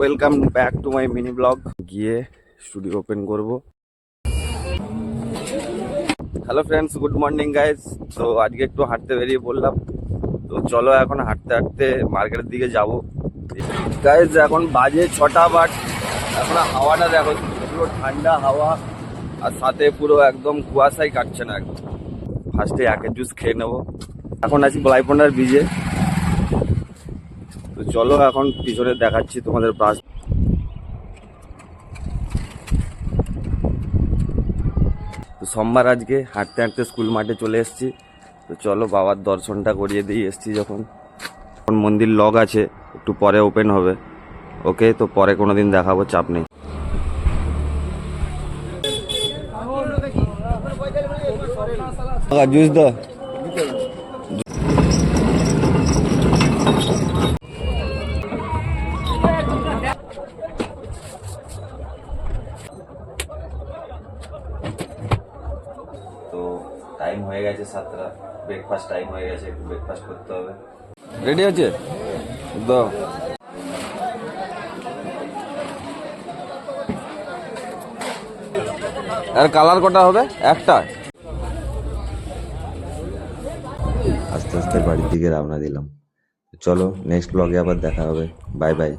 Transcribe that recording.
Welcome back to my mini blog. গিয়ে studio open করব। Hello friends, good morning guys. তো আজকে একটু হাঁটতে বেরিয়ে পড়লাম। তো চলো এখন হাঁটতে হাঁটতে মার্কেটের দিকে যাব। গাইজ এখন বাজে 6টা, বাট এখন হাওয়াটা দেখো, পুরো ঠান্ডা হাওয়া, আর সাথে পুরো একদম কুয়াশাই কাটছে না একদম। ফার্স্টে একের জুস খেয়ে নেবো। এখন আছি বলাইপন্ডার ব্রিজে। তো চলো এখন পিছনে দেখাচ্ছি তোমাদের বাস। তো সোমবার আজকে হাঁটতে হাঁটতে স্কুল মাঠে চলে এসেছি। তো চলো বাবার দর্শনটা করিয়ে দিয়ে এসেছি যখন। এখন মন্দির লক আছে, একটু পরে ওপেন হবে। ওকে, তো পরে কোনো দিন দেখাবো, চাপ নেই। জুস দো। তো টাইম হয়ে গেছে 7টা, ব্রেকফাস্ট টাইম হয়ে গেছে, একটু ব্রেকফাস্ট করতে হবে। রেডি আছে তো? আর কালার কটা হবে? একটা। আস্তে আস্তে বাড়ির দিকে রওনা দিলাম। চলো নেক্সট ব্লগে আবার দেখা হবে। Bye bye.